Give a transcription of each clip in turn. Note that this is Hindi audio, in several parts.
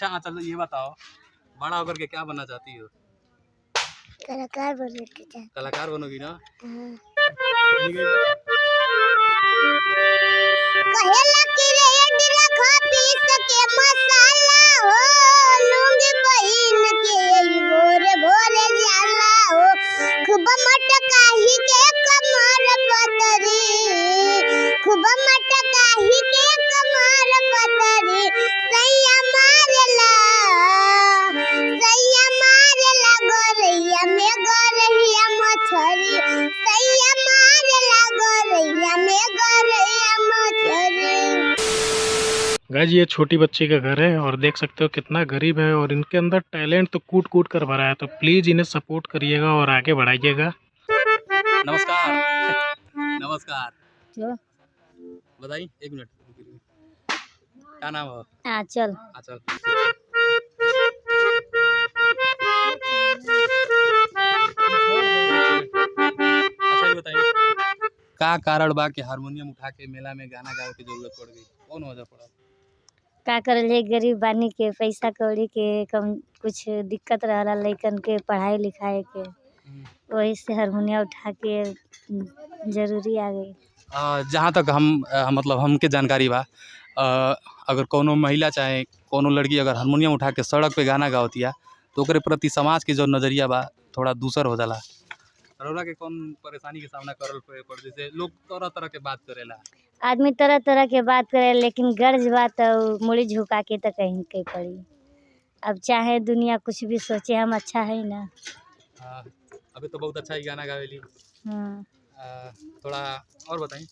अच्छा चलो ये बताओ, बड़ा होकर के क्या बनना चाहती हो? कलाकार बनने के चाहते। कलाकार बनोगी ना? हाँ। बनी गई? कहेला कि रेड रखा पीस के मसाला हो, लूंगी बहिन के यही भोरे भोरे जाला हो, खूब मटकाही के कमर पतरी, खूब मटकाही के कमर पतरी, सैया मारेला गोरैया में गोरैया मछरी, सैया मारेला गोरैया में गोरैया मछरी। गाइस ये छोटी बच्ची का घर है और देख सकते हो कितना गरीब है और इनके अंदर टैलेंट तो कूट कूट कर भरा है, तो प्लीज़ इन्हें सपोर्ट करिएगा और आगे बढ़ाइएगा। नमस्कार। नमस्कार। चलो बताइए 1 मिनट। क्या नाम है? आंचल। आंचल। अच्छा ये बताइए, का कारण बा कि हारमोनियम उठा के मेला में गाना गावे के जरूरत पड़ गई? कौन वजह पड़ा? का करल है, गरीब बानी के पैसा कौड़ी के कम कुछ दिक्कत रहला लइकन के पढ़ाई लिखाई के, वही से हारमोनियम उठा के जरूरी आ गई। जहाँ तक मतलब हमके जानकारी बा, अगर कोनो महिला चाहे कोनो लड़की अगर हारमोनियम उठा के सड़क पे गाना गावतिया तो ओकरे प्रति समाज के जो नज़रिया बा थोड़ा दूसर हो जाला। रउरा के कौन परेशानी के सामना करल पड़, जैसे लोग तरह तरह के बात करेला? आदमी तरह तरह के बात करे, लेकिन गर्ज बात मुड़ी झुका के तो कहीं कहीं पड़ी। अब चाहे दुनिया कुछ भी सोचे, हम अच्छा है ना। अभी तो बहुत अच्छा ही गाना गावेली। थोड़ा और बताइए,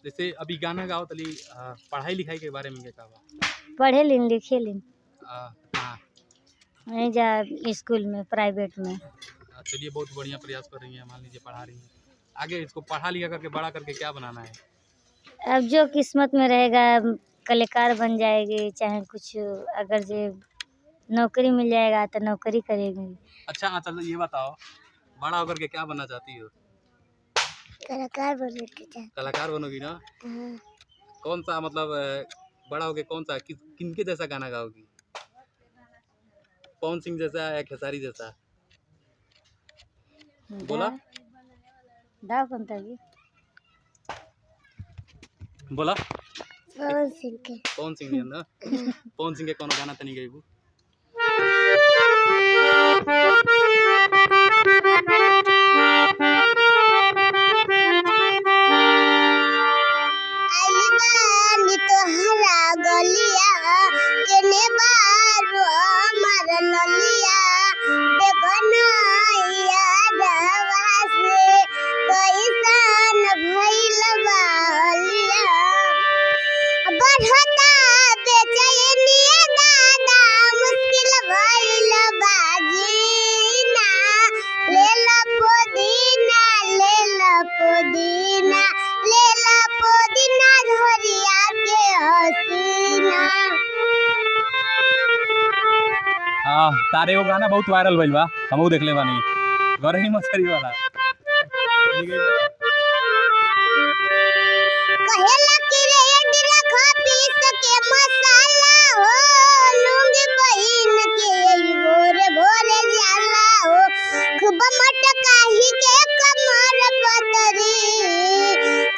जैसे अभी गाना गाओ तली पढ़ाई लिखाई के बारे में क्या बा? पढ़े लिन लिखे लिन हाँ। नहीं जा स्कूल में प्राइवेट में। चलिए बहुत बढ़िया प्रयास कर रही हैं, मान लीजिए पढ़ा रही हैं, आगे इसको पढ़ा लिखा करके बड़ा करके क्या बनाना है? अब जो किस्मत में रहेगा, कलाकार बन जाएगी, चाहे कुछ अगर जो नौकरी मिल जाएगा तो नौकरी करेगी। अच्छा चलो ये बताओ, बड़ा होकर के क्या बनना चाहती हो? कलाकार बनने के चाहते। कलाकार बनोगी ना? हाँ। कौन सा मतलब बड़ा होके कौन सा किनके जैसा गाना गाओगी? पवन सिंह जैसा या खेसारी जैसा? बोला कौन था ये? बोला पवन सिंह के। पवन सिंह ना? पवन सिंह के कोनो गाना तनी गईबू? तारे वो गाना बहुत वायरल भइल बा, हमहू देख ले बानी, गरही मछरी वाला। कहेला कि रेड रखा पीस के मसाला हो, लूंगी बहिन के यही भोरे भोरे जाला हो, खूब मटकाही के कमर पतरी,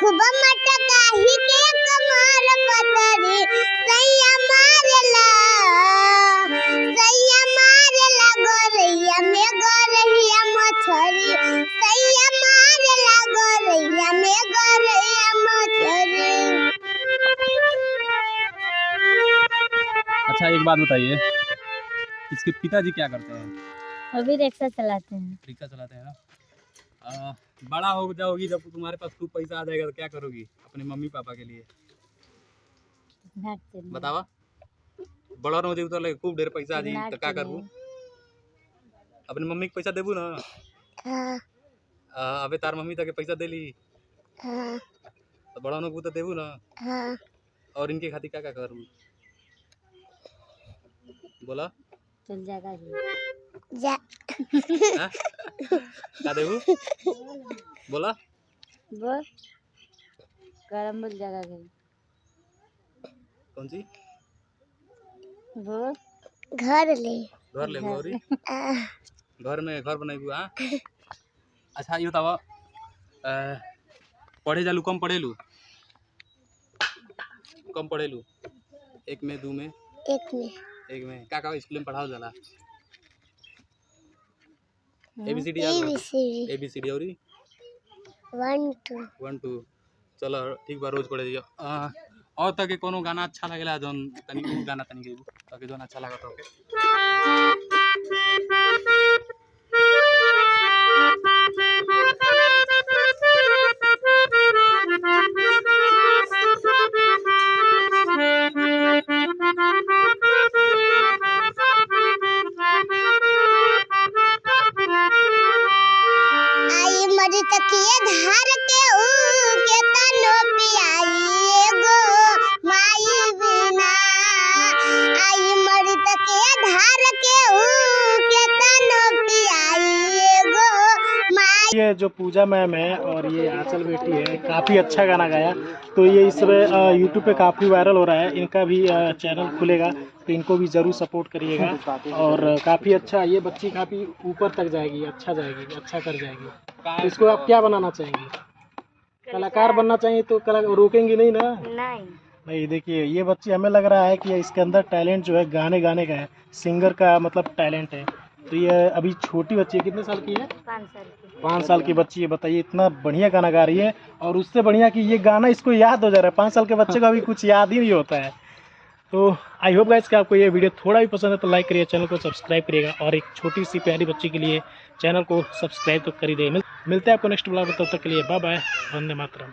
खूब मटकाही के कमर पतरी, सैया मारेला गोरैया में गोरैया मछरी, सैया मारेला गोरैया में गोरैया मछरी। अच्छा एक बात बताइए, इसके पिताजी क्या करते हैं? अभी रिक्शा चलाते हैं। रिक्शा चलाते हैं ना? बड़ा हो जाओगी जब तुम्हारे पास खूब पैसा आ जाएगा तो क्या करोगी अपने मम्मी पापा के लिए? बतावा। बड़ा हो जाए तो खूब ढेर पैसा आ जाए तो क्या करबू? अपने मम्मी के पैसा देबू ना? हाँ। अबे तार मम्मी तक पैसा देली? हाँ। तो बड़ा को तो देबू ना? हाँ। और इनके खातिर क्या करूँ? बोला चल जाएगा जा क्या देबू? बोला बोल गरम बोल जाएगा कौन सी? बोल घर ले घर ले गौरी घर में घर बनाई हाँ। अच्छा ये बतावा पढ़े जालू कम पढ़ेलू एक में दू में एक में का स्कूल में पढ़ाओ जाला ABCD और 1 2 चलो ठीक बा रोज पढ़े दियो और तक के कोनो गाना अच्छा लगेला जोन तनी गाना तनी गेबू ताकि जोन अच्छा लागत होके ये जो पूजा मैम है और ये आंचल बेटी है, काफ़ी अच्छा गाना गाया। तो ये इस समय यूट्यूब पे काफ़ी वायरल हो रहा है। इनका भी चैनल खुलेगा तो इनको भी ज़रूर सपोर्ट करिएगा। और काफ़ी अच्छा, ये बच्ची काफ़ी ऊपर तक जाएगी, अच्छा जाएगी, अच्छा कर जाएगी। तो इसको आप क्या बनाना चाहेंगे? कलाकार बनना चाहिए तो रोकेंगी नहीं ना? नहीं, देखिए ये बच्ची, हमें लग रहा है कि इसके अंदर टैलेंट जो है गाने गाने का है, सिंगर का मतलब टैलेंट है। तो ये अभी छोटी बच्ची है, कितने साल की है? 5 साल की बच्ची है। बताइए, इतना बढ़िया गाना गा रही है। और उससे बढ़िया कि ये गाना इसको याद हो जा रहा है। 5 साल के बच्चे को अभी कुछ याद ही नहीं होता है। तो आई होप गाइस कि आपको ये वीडियो थोड़ा भी पसंद है तो लाइक करिए, चैनल को सब्सक्राइब करिएगा। और एक छोटी सी प्यारी बच्ची के लिए चैनल को सब्सक्राइब तो कर ही दे। मिलते हैं आपको नेक्स्ट ब्लॉग में, तब तक के लिए बाय बाय, वंदे मातरम।